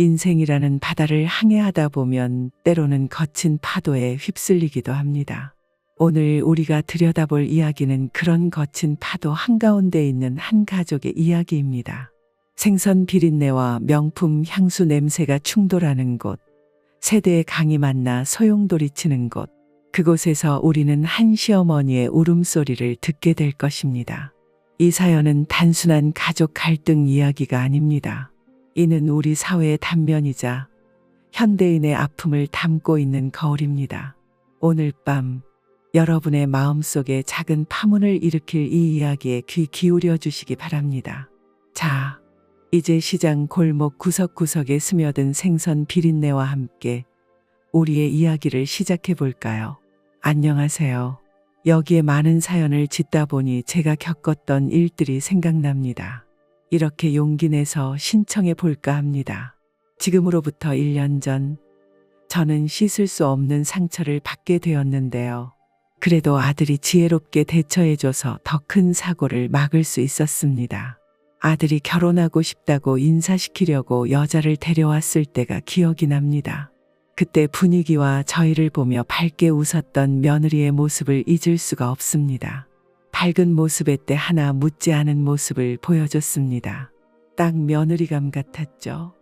인생이라는 바다를 항해하다 보면 때로는 거친 파도에 휩쓸리기도 합니다. 오늘 우리가 들여다볼 이야기는 그런 거친 파도 한가운데 있는 한 가족의 이야기입니다. 생선 비린내와 명품 향수 냄새가 충돌하는 곳, 세대의 강이 만나 소용돌이치는 곳, 그곳에서 우리는 한 시어머니의 울음소리를 듣게 될 것입니다. 이 사연은 단순한 가족 갈등 이야기가 아닙니다. 이는 우리 사회의 단면이자 현대인의 아픔을 담고 있는 거울입니다. 오늘 밤 여러분의 마음속에 작은 파문을 일으킬 이 이야기에 귀 기울여 주시기 바랍니다. 자, 이제 시장 골목 구석구석에 스며든 생선 비린내와 함께 우리의 이야기를 시작해 볼까요? 안녕하세요. 여기에 많은 사연을 짓다 보니 제가 겪었던 일들이 생각납니다. 이렇게 용기 내서 신청해 볼까 합니다. 지금으로부터 1년 전, 저는 씻을 수 없는 상처를 받게 되었는데요. 그래도 아들이 지혜롭게 대처해줘서 더 큰 사고를 막을 수 있었습니다. 아들이 결혼하고 싶다고 인사시키려고 여자를 데려왔을 때가 기억이 납니다. 그때 분위기와 저희를 보며 밝게 웃었던 며느리의 모습을 잊을 수가 없습니다. 밝은 모습의 때 하나 묻지 않은 모습을 보여줬습니다. 딱 며느리감 같았죠.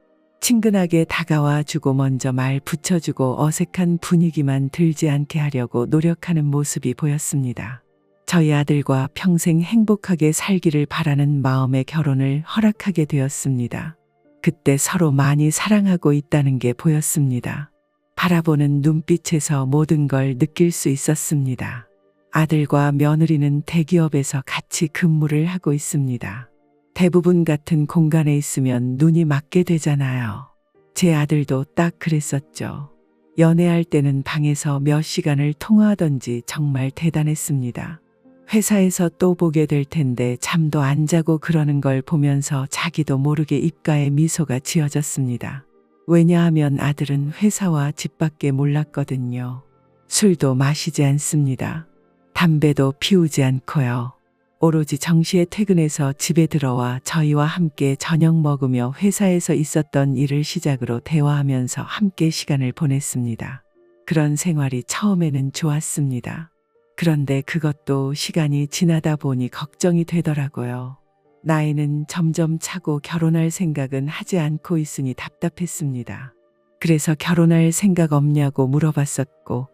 친근하게 다가와 주고 먼저 말 붙여주고 어색한 분위기만 들지 않게 하려고 노력하는 모습이 보였습니다. 저희 아들과 평생 행복하게 살기를 바라는 마음의 결혼을 허락하게 되었습니다. 그때 서로 많이 사랑하고 있다는 게 보였습니다. 바라보는 눈빛에서 모든 걸 느낄 수 있었습니다. 아들과 며느리는 대기업에서 같이 근무를 하고 있습니다. 대부분 같은 공간에 있으면 눈이 맞게 되잖아요. 제 아들도 딱 그랬었죠. 연애할 때는 방에서 몇 시간을 통화하던지 정말 대단했습니다. 회사에서 또 보게 될 텐데 잠도 안 자고 그러는 걸 보면서 자기도 모르게 입가에 미소가 지어졌습니다. 왜냐하면 아들은 회사와 집밖에 몰랐거든요. 술도 마시지 않습니다. 담배도 피우지 않고요. 오로지 정시에 퇴근해서 집에 들어와 저희와 함께 저녁 먹으며 회사에서 있었던 일을 시작으로 대화하면서 함께 시간을 보냈습니다. 그런 생활이 처음에는 좋았습니다. 그런데 그것도 시간이 지나다 보니 걱정이 되더라고요. 나이는 점점 차고 결혼할 생각은 하지 않고 있으니 답답했습니다. 그래서 결혼할 생각 없냐고 물어봤었고,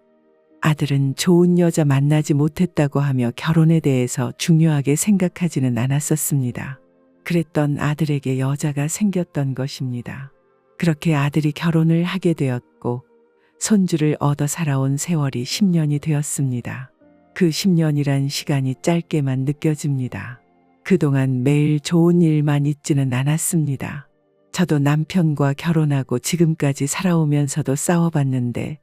아들은 좋은 여자 만나지 못했다고 하며 결혼에 대해서 중요하게 생각하지는 않았었습니다. 그랬던 아들에게 여자가 생겼던 것입니다. 그렇게 아들이 결혼을 하게 되었고 손주를 얻어 살아온 세월이 10년이 되었습니다. 그 10년이란 시간이 짧게만 느껴집니다. 그동안 매일 좋은 일만 있지는 않았습니다. 저도 남편과 결혼하고 지금까지 살아오면서도 싸워봤는데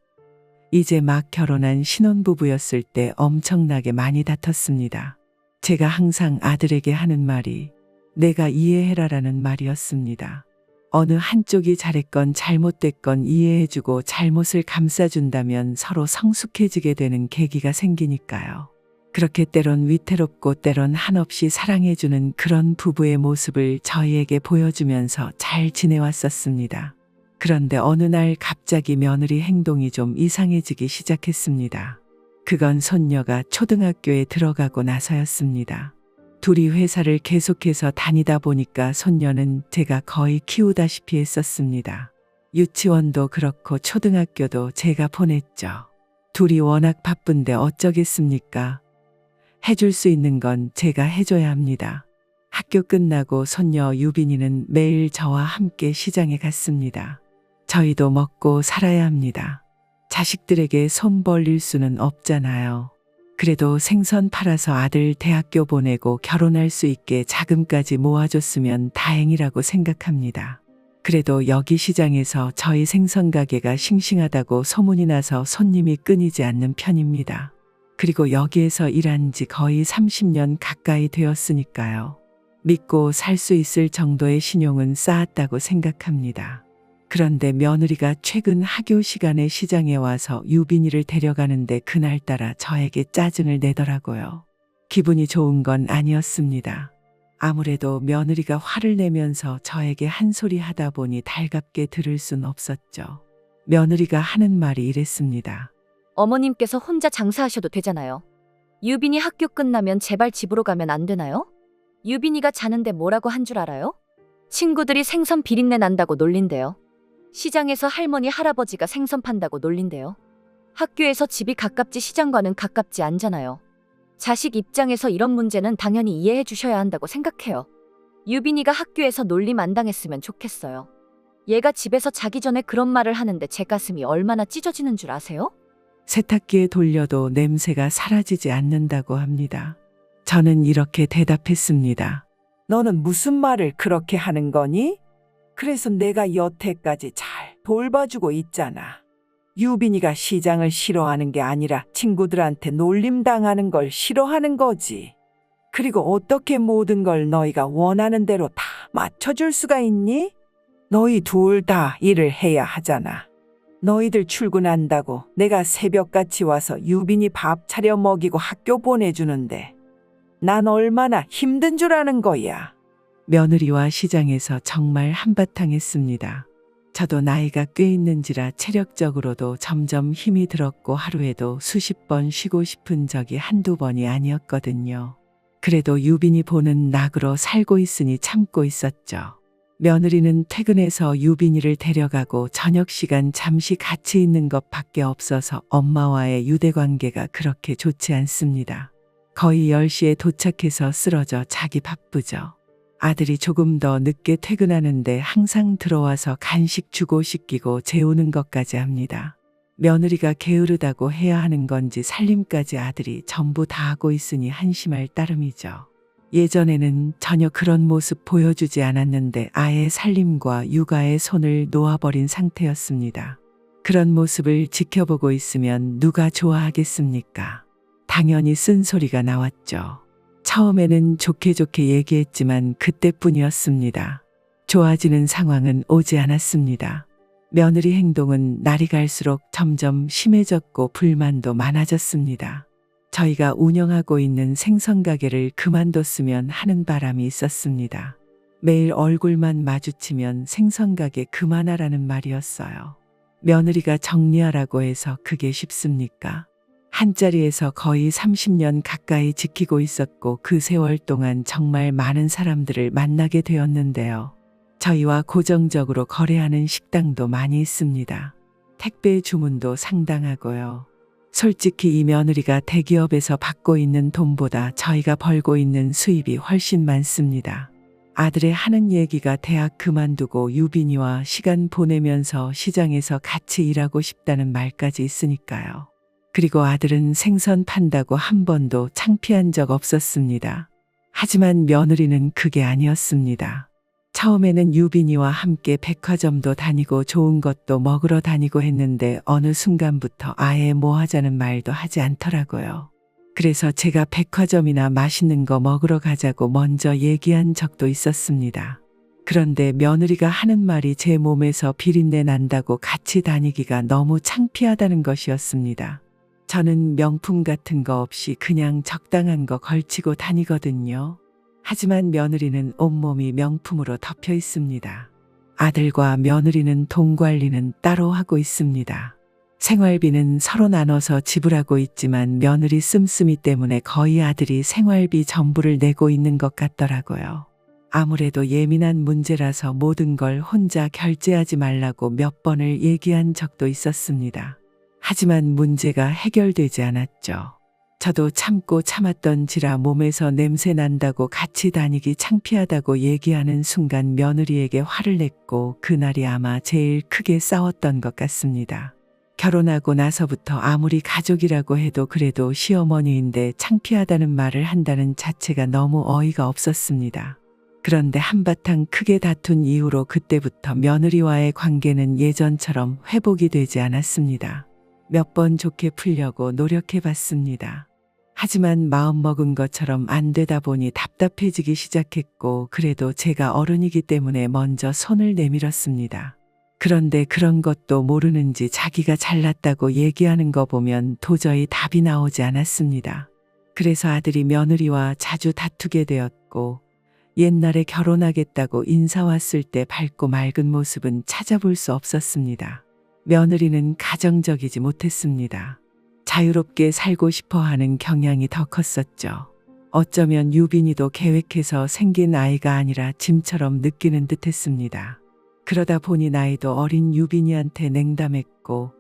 이제 막 결혼한 신혼부부였을 때 엄청나게 많이 다퉜습니다. 제가 항상 아들에게 하는 말이 내가 이해해라라는 말이었습니다. 어느 한쪽이 잘했건 잘못됐건 이해해주고 잘못을 감싸준다면 서로 성숙해지게 되는 계기가 생기니까요. 그렇게 때론 위태롭고 때론 한없이 사랑해주는 그런 부부의 모습을 저희에게 보여주면서 잘 지내왔었습니다. 그런데 어느 날 갑자기 며느리 행동이 좀 이상해지기 시작했습니다. 그건 손녀가 초등학교에 들어가고 나서였습니다. 둘이 회사를 계속해서 다니다 보니까 손녀는 제가 거의 키우다시피 했었습니다. 유치원도 그렇고 초등학교도 제가 보냈죠. 둘이 워낙 바쁜데 어쩌겠습니까? 해줄 수 있는 건 제가 해줘야 합니다. 학교 끝나고 손녀 유빈이는 매일 저와 함께 시장에 갔습니다. 저희도 먹고 살아야 합니다. 자식들에게 손 벌릴 수는 없잖아요. 그래도 생선 팔아서 아들 대학교 보내고 결혼할 수 있게 자금까지 모아줬으면 다행이라고 생각합니다. 그래도 여기 시장에서 저희 생선 가게가 싱싱하다고 소문이 나서 손님이 끊이지 않는 편입니다. 그리고 여기에서 일한 지 거의 30년 가까이 되었으니까요. 믿고 살 수 있을 정도의 신용은 쌓았다고 생각합니다. 그런데 며느리가 최근 학교 시간에 시장에 와서 유빈이를 데려가는데 그날따라 저에게 짜증을 내더라고요. 기분이 좋은 건 아니었습니다. 아무래도 며느리가 화를 내면서 저에게 한 소리 하다 보니 달갑게 들을 순 없었죠. 며느리가 하는 말이 이랬습니다. 어머님께서 혼자 장사하셔도 되잖아요. 유빈이 학교 끝나면 제발 집으로 가면 안 되나요? 유빈이가 자는데 뭐라고 한 줄 알아요? 친구들이 생선 비린내 난다고 놀린대요. 시장에서 할머니 할아버지가 생선 판다고 놀린대요. 학교에서 집이 가깝지 시장과는 가깝지 않잖아요. 자식 입장에서 이런 문제는 당연히 이해해 주셔야 한다고 생각해요. 유빈이가 학교에서 놀림 안 당했으면 좋겠어요. 얘가 집에서 자기 전에 그런 말을 하는데 제 가슴이 얼마나 찢어지는 줄 아세요? 세탁기에 돌려도 냄새가 사라지지 않는다고 합니다. 저는 이렇게 대답했습니다. 너는 무슨 말을 그렇게 하는 거니? 그래서 내가 여태까지 잘 돌봐주고 있잖아. 유빈이가 시장을 싫어하는 게 아니라 친구들한테 놀림당하는 걸 싫어하는 거지. 그리고 어떻게 모든 걸 너희가 원하는 대로 다 맞춰줄 수가 있니? 너희 둘 다 일을 해야 하잖아. 너희들 출근한다고 내가 새벽같이 와서 유빈이 밥 차려 먹이고 학교 보내주는데 난 얼마나 힘든 줄 아는 거야. 며느리와 시장에서 정말 한바탕 했습니다. 저도 나이가 꽤 있는지라 체력적으로도 점점 힘이 들었고 하루에도 수십 번 쉬고 싶은 적이 한두 번이 아니었거든요. 그래도 유빈이 보는 낙으로 살고 있으니 참고 있었죠. 며느리는 퇴근해서 유빈이를 데려가고 저녁 시간 잠시 같이 있는 것밖에 없어서 엄마와의 유대관계가 그렇게 좋지 않습니다. 거의 10시에 도착해서 쓰러져 자기 바쁘죠. 아들이 조금 더 늦게 퇴근하는데 항상 들어와서 간식 주고 씻기고 재우는 것까지 합니다. 며느리가 게으르다고 해야 하는 건지 살림까지 아들이 전부 다 하고 있으니 한심할 따름이죠. 예전에는 전혀 그런 모습 보여주지 않았는데 아예 살림과 육아에 손을 놓아버린 상태였습니다. 그런 모습을 지켜보고 있으면 누가 좋아하겠습니까? 당연히 쓴소리가 나왔죠. 처음에는 좋게 좋게 얘기했지만 그때뿐이었습니다. 좋아지는 상황은 오지 않았습니다. 며느리 행동은 날이 갈수록 점점 심해졌고 불만도 많아졌습니다. 저희가 운영하고 있는 생선 가게를 그만뒀으면 하는 바람이 있었습니다. 매일 얼굴만 마주치면 생선 가게 그만하라는 말이었어요. 며느리가 정리하라고 해서 그게 쉽습니까? 한자리에서 거의 30년 가까이 지키고 있었고 그 세월 동안 정말 많은 사람들을 만나게 되었는데요. 저희와 고정적으로 거래하는 식당도 많이 있습니다. 택배 주문도 상당하고요. 솔직히 이 며느리가 대기업에서 받고 있는 돈보다 저희가 벌고 있는 수입이 훨씬 많습니다. 아들의 하는 얘기가 대학 그만두고 유빈이와 시간 보내면서 시장에서 같이 일하고 싶다는 말까지 있으니까요. 그리고 아들은 생선 판다고 한 번도 창피한 적 없었습니다. 하지만 며느리는 그게 아니었습니다. 처음에는 유빈이와 함께 백화점도 다니고 좋은 것도 먹으러 다니고 했는데 어느 순간부터 아예 뭐 하자는 말도 하지 않더라고요. 그래서 제가 백화점이나 맛있는 거 먹으러 가자고 먼저 얘기한 적도 있었습니다. 그런데 며느리가 하는 말이 제 몸에서 비린내 난다고 같이 다니기가 너무 창피하다는 것이었습니다. 저는 명품 같은 거 없이 그냥 적당한 거 걸치고 다니거든요. 하지만 며느리는 온몸이 명품으로 덮여 있습니다. 아들과 며느리는 돈 관리는 따로 하고 있습니다. 생활비는 서로 나눠서 지불하고 있지만 며느리 씀씀이 때문에 거의 아들이 생활비 전부를 내고 있는 것 같더라고요. 아무래도 예민한 문제라서 모든 걸 혼자 결제하지 말라고 몇 번을 얘기한 적도 있었습니다. 하지만 문제가 해결되지 않았죠. 저도 참고 참았던지라 몸에서 냄새 난다고 같이 다니기 창피하다고 얘기하는 순간 며느리에게 화를 냈고 그날이 아마 제일 크게 싸웠던 것 같습니다. 결혼하고 나서부터 아무리 가족이라고 해도 그래도 시어머니인데 창피하다는 말을 한다는 자체가 너무 어이가 없었습니다. 그런데 한바탕 크게 다툰 이후로 그때부터 며느리와의 관계는 예전처럼 회복이 되지 않았습니다. 몇 번 좋게 풀려고 노력해봤습니다. 하지만 마음먹은 것처럼 안 되다 보니 답답해지기 시작했고 그래도 제가 어른이기 때문에 먼저 손을 내밀었습니다. 그런데 그런 것도 모르는지 자기가 잘났다고 얘기하는 거 보면 도저히 답이 나오지 않았습니다. 그래서 아들이 며느리와 자주 다투게 되었고 옛날에 결혼하겠다고 인사 왔을 때 밝고 맑은 모습은 찾아볼 수 없었습니다. 며느리는 가정적이지 못했습니다. 자유롭게 살고 싶어 하는 경향이 더 컸었죠. 어쩌면 유빈이도 계획해서 생긴 아이가 아니라 짐처럼 느끼는 듯 했습니다. 그러다 보니 나이도 어린 유빈이한테 냉담했고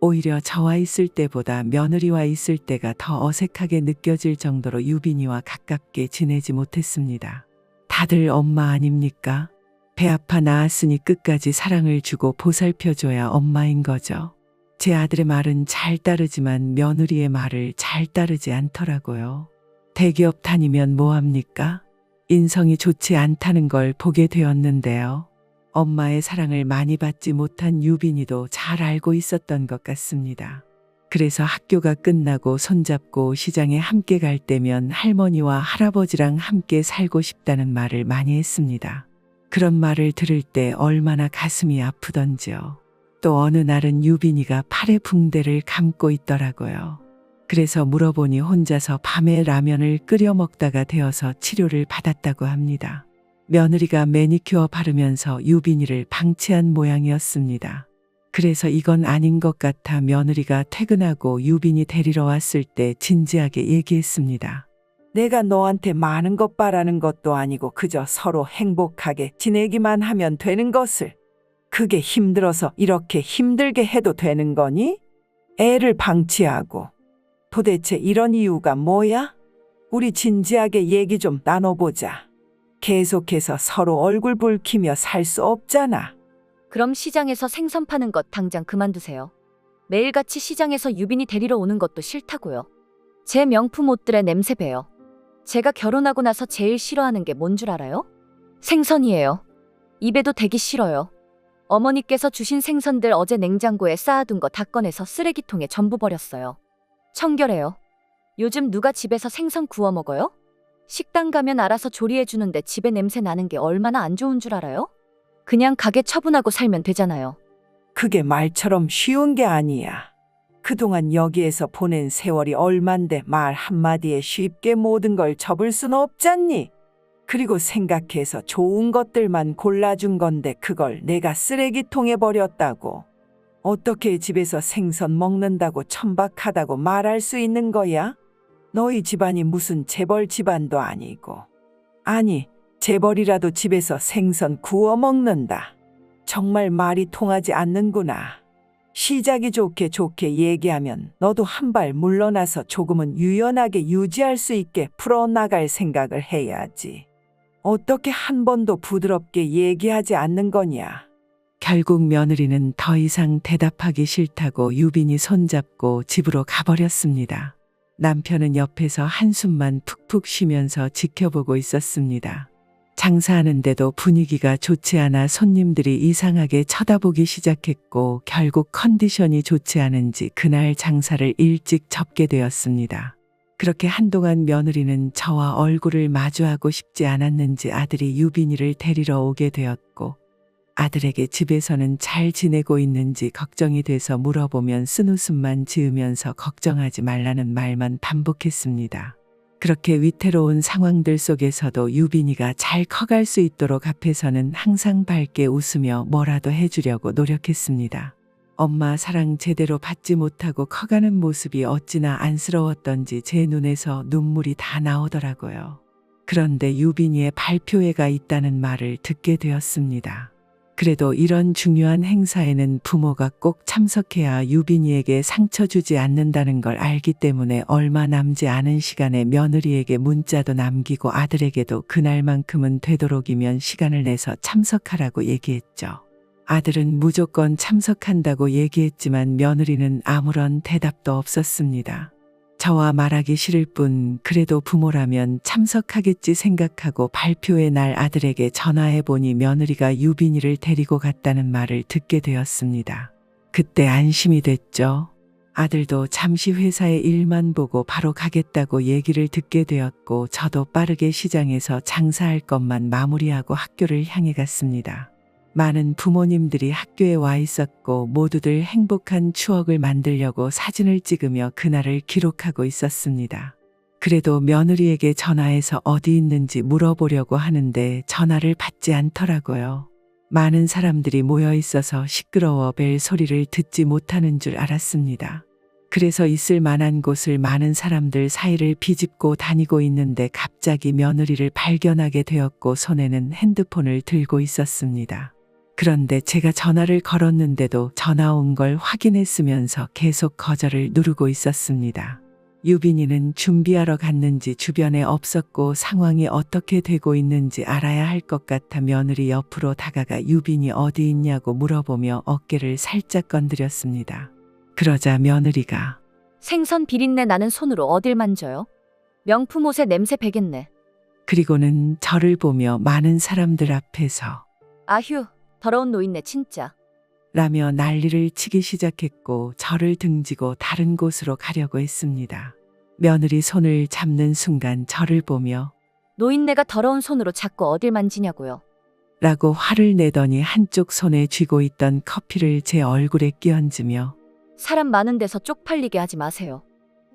오히려 저와 있을 때보다 며느리와 있을 때가 더 어색하게 느껴질 정도로 유빈이와 가깝게 지내지 못했습니다. 다들 엄마 아닙니까? 배 아파 낳았으니 끝까지 사랑을 주고 보살펴줘야 엄마인 거죠. 제 아들의 말은 잘 따르지만 며느리의 말을 잘 따르지 않더라고요. 대기업 다니면 뭐합니까? 인성이 좋지 않다는 걸 보게 되었는데요. 엄마의 사랑을 많이 받지 못한 유빈이도 잘 알고 있었던 것 같습니다. 그래서 학교가 끝나고 손잡고 시장에 함께 갈 때면 할머니와 할아버지랑 함께 살고 싶다는 말을 많이 했습니다. 그런 말을 들을 때 얼마나 가슴이 아프던지요. 또 어느 날은 유빈이가 팔에 붕대를 감고 있더라고요. 그래서 물어보니 혼자서 밤에 라면을 끓여 먹다가 되어서 치료를 받았다고 합니다. 며느리가 매니큐어 바르면서 유빈이를 방치한 모양이었습니다. 그래서 이건 아닌 것 같아 며느리가 퇴근하고 유빈이 데리러 왔을 때 진지하게 얘기했습니다. 내가 너한테 많은 것 바라는 것도 아니고 그저 서로 행복하게 지내기만 하면 되는 것을. 그게 힘들어서 이렇게 힘들게 해도 되는 거니? 애를 방치하고. 도대체 이런 이유가 뭐야? 우리 진지하게 얘기 좀 나눠보자. 계속해서 서로 얼굴 붉히며 살 수 없잖아. 그럼 시장에서 생선 파는 것 당장 그만두세요. 매일같이 시장에서 유빈이 데리러 오는 것도 싫다고요. 제 명품 옷들의 냄새 배요. 제가 결혼하고 나서 제일 싫어하는 게 뭔 줄 알아요? 생선이에요. 입에도 대기 싫어요. 어머니께서 주신 생선들 어제 냉장고에 쌓아둔 거 다 꺼내서 쓰레기통에 전부 버렸어요. 청결해요. 요즘 누가 집에서 생선 구워 먹어요? 식당 가면 알아서 조리해 주는데 집에 냄새 나는 게 얼마나 안 좋은 줄 알아요? 그냥 가게 처분하고 살면 되잖아요. 그게 말처럼 쉬운 게 아니야. 그동안 여기에서 보낸 세월이 얼만데 말 한마디에 쉽게 모든 걸 접을 순 없잖니. 그리고 생각해서 좋은 것들만 골라준 건데 그걸 내가 쓰레기통에 버렸다고. 어떻게 집에서 생선 먹는다고 천박하다고 말할 수 있는 거야? 너희 집안이 무슨 재벌 집안도 아니고. 아니, 재벌이라도 집에서 생선 구워 먹는다. 정말 말이 통하지 않는구나. 시작이 좋게 얘기하면 너도 한 발 물러나서 조금은 유연하게 유지할 수 있게 풀어나갈 생각을 해야지. 어떻게 한 번도 부드럽게 얘기하지 않는 거냐? 결국 며느리는 더 이상 대답하기 싫다고 유빈이 손잡고 집으로 가버렸습니다. 남편은 옆에서 한숨만 푹푹 쉬면서 지켜보고 있었습니다. 장사하는데도 분위기가 좋지 않아 손님들이 이상하게 쳐다보기 시작했고 결국 컨디션이 좋지 않은지 그날 장사를 일찍 접게 되었습니다. 그렇게 한동안 며느리는 저와 얼굴을 마주하고 싶지 않았는지 아들이 유빈이를 데리러 오게 되었고 아들에게 집에서는 잘 지내고 있는지 걱정이 돼서 물어보면 쓴웃음만 지으면서 걱정하지 말라는 말만 반복했습니다. 그렇게 위태로운 상황들 속에서도 유빈이가 잘 커갈 수 있도록 앞에서는 항상 밝게 웃으며 뭐라도 해주려고 노력했습니다. 엄마 사랑 제대로 받지 못하고 커가는 모습이 어찌나 안쓰러웠던지 제 눈에서 눈물이 다 나오더라고요. 그런데 유빈이의 발표회가 있다는 말을 듣게 되었습니다. 그래도 이런 중요한 행사에는 부모가 꼭 참석해야 유빈이에게 상처 주지 않는다는 걸 알기 때문에 얼마 남지 않은 시간에 며느리에게 문자도 남기고 아들에게도 그날만큼은 되도록이면 시간을 내서 참석하라고 얘기했죠. 아들은 무조건 참석한다고 얘기했지만 며느리는 아무런 대답도 없었습니다. 저와 말하기 싫을 뿐 그래도 부모라면 참석하겠지 생각하고 발표의 날 아들에게 전화해보니 며느리가 유빈이를 데리고 갔다는 말을 듣게 되었습니다. 그때 안심이 됐죠. 아들도 잠시 회사의 일만 보고 바로 가겠다고 얘기를 듣게 되었고 저도 빠르게 시장에서 장사할 것만 마무리하고 학교를 향해 갔습니다. 많은 부모님들이 학교에 와 있었고 모두들 행복한 추억을 만들려고 사진을 찍으며 그날을 기록하고 있었습니다. 그래도 며느리에게 전화해서 어디 있는지 물어보려고 하는데 전화를 받지 않더라고요. 많은 사람들이 모여 있어서 시끄러워 벨 소리를 듣지 못하는 줄 알았습니다. 그래서 있을 만한 곳을 많은 사람들 사이를 비집고 다니고 있는데 갑자기 며느리를 발견하게 되었고 손에는 핸드폰을 들고 있었습니다. 그런데 제가 전화를 걸었는데도 전화 온 걸 확인했으면서 계속 거절을 누르고 있었습니다. 유빈이는 준비하러 갔는지 주변에 없었고 상황이 어떻게 되고 있는지 알아야 할 것 같아 며느리 옆으로 다가가 유빈이 어디 있냐고 물어보며 어깨를 살짝 건드렸습니다. 그러자 며느리가 생선 비린내 나는 손으로 어딜 만져요? 명품 옷에 냄새 배겠네. 그리고는 저를 보며 많은 사람들 앞에서 아휴, 더러운 노인네 진짜. 라며 난리를 치기 시작했고 저를 등지고 다른 곳으로 가려고 했습니다. 며느리 손을 잡는 순간 저를 보며 노인네가 더러운 손으로 자꾸 어딜 만지냐고요. 라고 화를 내더니 한쪽 손에 쥐고 있던 커피를 제 얼굴에 끼얹으며 사람 많은 데서 쪽팔리게 하지 마세요.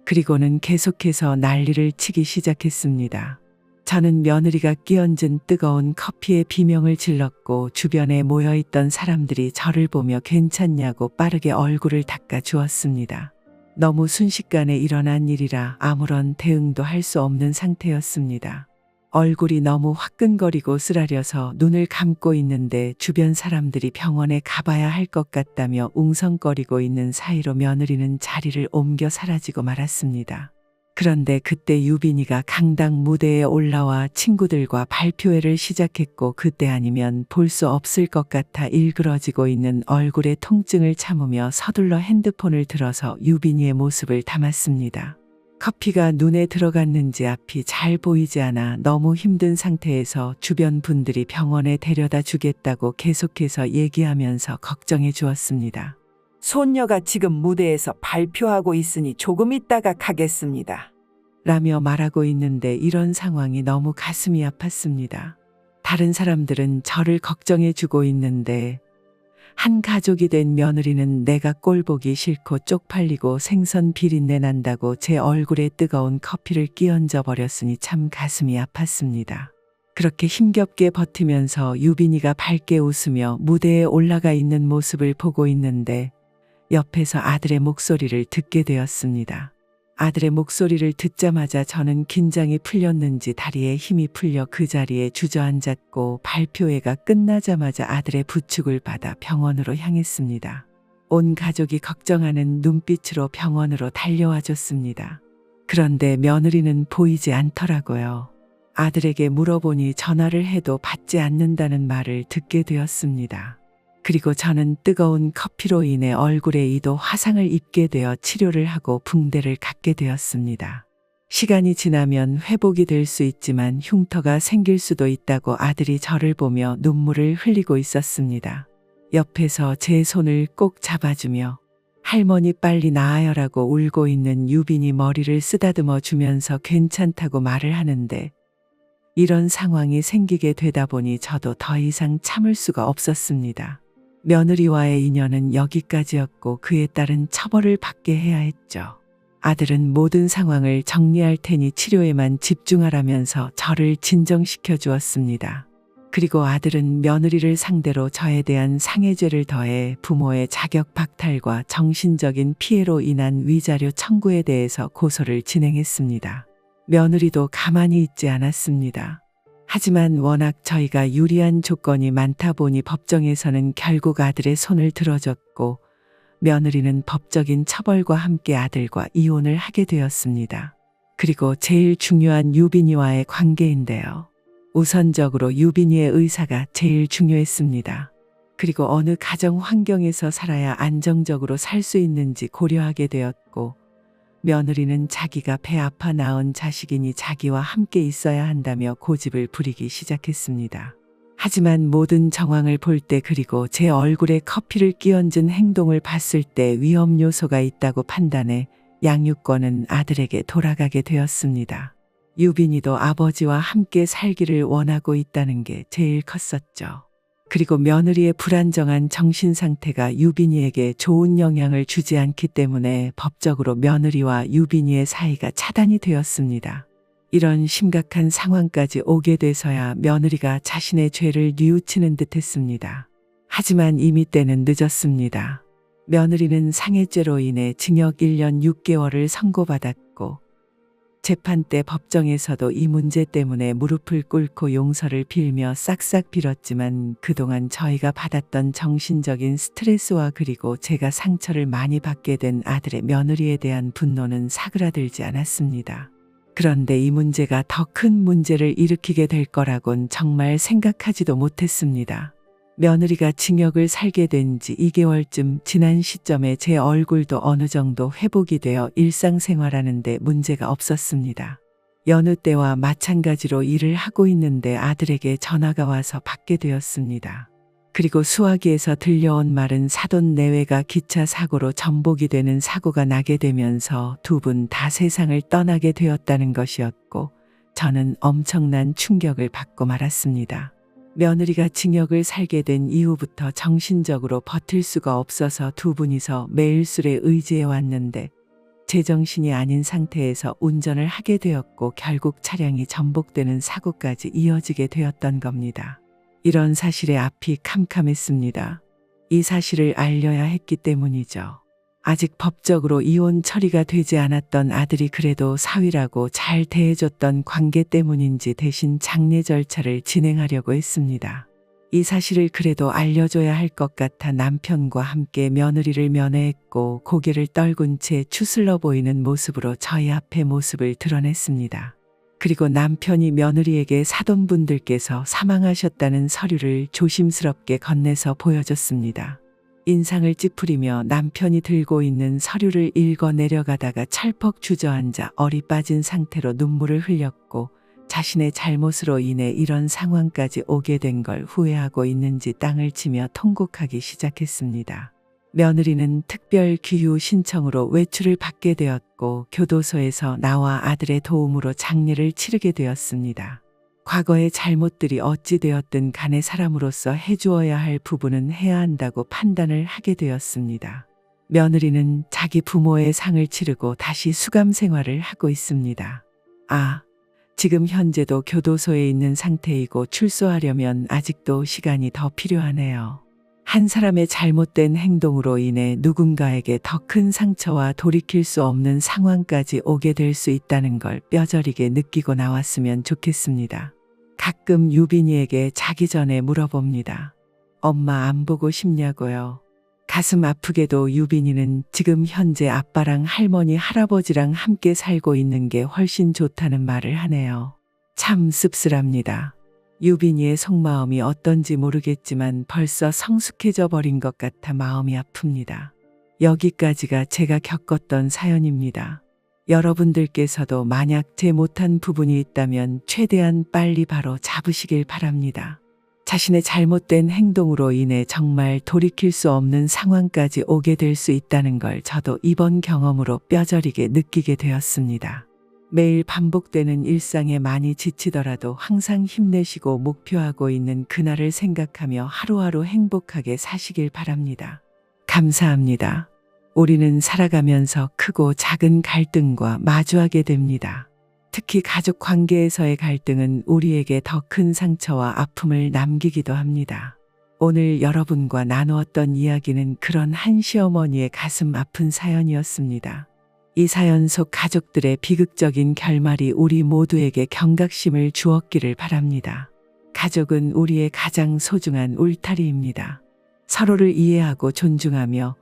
그리고는 계속해서 난리를 치기 시작했습니다. 저는 며느리가 끼얹은 뜨거운 커피에 비명을 질렀고 주변에 모여있던 사람들이 저를 보며 괜찮냐고 빠르게 얼굴을 닦아 주었습니다. 너무 순식간에 일어난 일이라 아무런 대응도 할 수 없는 상태였습니다. 얼굴이 너무 화끈거리고 쓰라려서 눈을 감고 있는데 주변 사람들이 병원에 가봐야 할 것 같다며 웅성거리고 있는 사이로 며느리는 자리를 옮겨 사라지고 말았습니다. 그런데 그때 유빈이가 강당 무대에 올라와 친구들과 발표회를 시작했고 그때 아니면 볼 수 없을 것 같아 일그러지고 있는 얼굴의 통증을 참으며 서둘러 핸드폰을 들어서 유빈이의 모습을 담았습니다. 커피가 눈에 들어갔는지 앞이 잘 보이지 않아 너무 힘든 상태에서 주변 분들이 병원에 데려다 주겠다고 계속해서 얘기하면서 걱정해 주었습니다. 손녀가 지금 무대에서 발표하고 있으니 조금 있다가 가겠습니다. 라며 말하고 있는데 이런 상황이 너무 가슴이 아팠습니다. 다른 사람들은 저를 걱정해 주고 있는데 한 가족이 된 며느리는 내가 꼴보기 싫고 쪽팔리고 생선 비린내 난다고 제 얼굴에 뜨거운 커피를 끼얹어 버렸으니 참 가슴이 아팠습니다. 그렇게 힘겹게 버티면서 유빈이가 밝게 웃으며 무대에 올라가 있는 모습을 보고 있는데 옆에서 아들의 목소리를 듣게 되었습니다. 아들의 목소리를 듣자마자 저는 긴장이 풀렸는지 다리에 힘이 풀려 그 자리에 주저앉았고 발표회가 끝나자마자 아들의 부축을 받아 병원으로 향했습니다. 온 가족이 걱정하는 눈빛으로 병원으로 달려와 줬습니다. 그런데 며느리는 보이지 않더라고요. 아들에게 물어보니 전화를 해도 받지 않는다는 말을 듣게 되었습니다. 그리고 저는 뜨거운 커피로 인해 얼굴에 2도 화상을 입게 되어 치료를 하고 붕대를 갖게 되었습니다. 시간이 지나면 회복이 될 수 있지만 흉터가 생길 수도 있다고 아들이 저를 보며 눈물을 흘리고 있었습니다. 옆에서 제 손을 꼭 잡아주며 할머니 빨리 나아요라고 울고 있는 유빈이 머리를 쓰다듬어 주면서 괜찮다고 말을 하는데 이런 상황이 생기게 되다 보니 저도 더 이상 참을 수가 없었습니다. 며느리와의 인연은 여기까지였고 그에 따른 처벌을 받게 해야 했죠. 아들은 모든 상황을 정리할 테니 치료에만 집중하라면서 저를 진정시켜 주었습니다. 그리고 아들은 며느리를 상대로 저에 대한 상해죄를 더해 부모의 자격 박탈과 정신적인 피해로 인한 위자료 청구에 대해서 고소를 진행했습니다. 며느리도 가만히 있지 않았습니다. 하지만 워낙 저희가 유리한 조건이 많다 보니 법정에서는 결국 아들의 손을 들어줬고 며느리는 법적인 처벌과 함께 아들과 이혼을 하게 되었습니다. 그리고 제일 중요한 유빈이와의 관계인데요. 우선적으로 유빈이의 의사가 제일 중요했습니다. 그리고 어느 가정 환경에서 살아야 안정적으로 살 수 있는지 고려하게 되었고 며느리는 자기가 배 아파 낳은 자식이니 자기와 함께 있어야 한다며 고집을 부리기 시작했습니다. 하지만 모든 정황을 볼 때 그리고 제 얼굴에 커피를 끼얹은 행동을 봤을 때 위험 요소가 있다고 판단해 양육권은 아들에게 돌아가게 되었습니다. 유빈이도 아버지와 함께 살기를 원하고 있다는 게 제일 컸었죠. 그리고 며느리의 불안정한 정신 상태가 유빈이에게 좋은 영향을 주지 않기 때문에 법적으로 며느리와 유빈이의 사이가 차단이 되었습니다. 이런 심각한 상황까지 오게 돼서야 며느리가 자신의 죄를 뉘우치는 듯했습니다. 하지만 이미 때는 늦었습니다. 며느리는 상해죄로 인해 징역 1년 6개월을 선고받았고 재판 때 법정에서도 이 문제 때문에 무릎을 꿇고 용서를 빌며 싹싹 빌었지만 그동안 저희가 받았던 정신적인 스트레스와 그리고 제가 상처를 많이 받게 된 아들의 며느리에 대한 분노는 사그라들지 않았습니다. 그런데 이 문제가 더 큰 문제를 일으키게 될 거라곤 정말 생각하지도 못했습니다. 며느리가 징역을 살게 된 지 2개월쯤 지난 시점에 제 얼굴도 어느 정도 회복이 되어 일상생활하는 데 문제가 없었습니다. 여느 때와 마찬가지로 일을 하고 있는데 아들에게 전화가 와서 받게 되었습니다. 그리고 수화기에서 들려온 말은 사돈 내외가 기차 사고로 전복이 되는 사고가 나게 되면서 두 분 다 세상을 떠나게 되었다는 것이었고 저는 엄청난 충격을 받고 말았습니다. 며느리가 징역을 살게 된 이후부터 정신적으로 버틸 수가 없어서 두 분이서 매일 술에 의지해 왔는데 제정신이 아닌 상태에서 운전을 하게 되었고 결국 차량이 전복되는 사고까지 이어지게 되었던 겁니다. 이런 사실에 앞이 캄캄했습니다. 이 사실을 알려야 했기 때문이죠. 아직 법적으로 이혼 처리가 되지 않았던 아들이 그래도 사위라고 잘 대해줬던 관계 때문인지 대신 장례 절차를 진행하려고 했습니다. 이 사실을 그래도 알려줘야 할 것 같아 남편과 함께 며느리를 면회했고 고개를 떨군 채 추슬러 보이는 모습으로 저희 앞에 모습을 드러냈습니다. 그리고 남편이 며느리에게 사돈분들께서 사망하셨다는 서류를 조심스럽게 건네서 보여줬습니다. 인상을 찌푸리며 남편이 들고 있는 서류를 읽어 내려가다가 찰퍽 주저앉아 얼이 빠진 상태로 눈물을 흘렸고 자신의 잘못으로 인해 이런 상황까지 오게 된 걸 후회하고 있는지 땅을 치며 통곡하기 시작했습니다. 며느리는 특별 귀유 신청으로 외출을 받게 되었고 교도소에서 나와 아들의 도움으로 장례를 치르게 되었습니다. 과거의 잘못들이 어찌 되었든 간에 사람으로서 해주어야 할 부분은 해야 한다고 판단을 하게 되었습니다. 며느리는 자기 부모의 상을 치르고 다시 수감 생활을 하고 있습니다. 지금 현재도 교도소에 있는 상태이고 출소하려면 아직도 시간이 더 필요하네요. 한 사람의 잘못된 행동으로 인해 누군가에게 더 큰 상처와 돌이킬 수 없는 상황까지 오게 될 수 있다는 걸 뼈저리게 느끼고 나왔으면 좋겠습니다. 가끔 유빈이에게 자기 전에 물어봅니다. 엄마 안 보고 싶냐고요. 가슴 아프게도 유빈이는 지금 현재 아빠랑 할머니, 할아버지랑 함께 살고 있는 게 훨씬 좋다는 말을 하네요. 참 씁쓸합니다. 유빈이의 속마음이 어떤지 모르겠지만 벌써 성숙해져 버린 것 같아 마음이 아픕니다. 여기까지가 제가 겪었던 사연입니다. 여러분들께서도 만약 제 못한 부분이 있다면 최대한 빨리 바로 잡으시길 바랍니다. 자신의 잘못된 행동으로 인해 정말 돌이킬 수 없는 상황까지 오게 될 수 있다는 걸 저도 이번 경험으로 뼈저리게 느끼게 되었습니다. 매일 반복되는 일상에 많이 지치더라도 항상 힘내시고 목표하고 있는 그날을 생각하며 하루하루 행복하게 사시길 바랍니다. 감사합니다. 우리는 살아가면서 크고 작은 갈등과 마주하게 됩니다. 특히 가족 관계에서의 갈등은 우리에게 더 큰 상처와 아픔을 남기기도 합니다. 오늘 여러분과 나누었던 이야기는 그런 한 시어머니의 가슴 아픈 사연이었습니다. 이 사연 속 가족들의 비극적인 결말이 우리 모두에게 경각심을 주었기를 바랍니다. 가족은 우리의 가장 소중한 울타리입니다. 서로를 이해하고 존중하며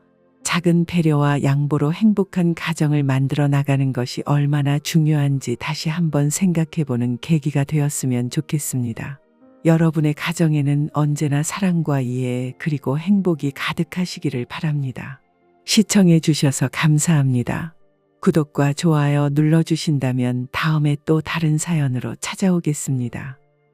작은 배려와 양보로 행복한 가정을 만들어 나가는 것이 얼마나 중요한지 다시 한번 생각해보는 계기가 되었으면 좋겠습니다. 여러분의 가정에는 언제나 사랑과 이해 그리고 행복이 가득하시기를 바랍니다. 시청해 주셔서 감사합니다. 구독과 좋아요 눌러주신다면 다음에 또 다른 사연으로 찾아오겠습니다.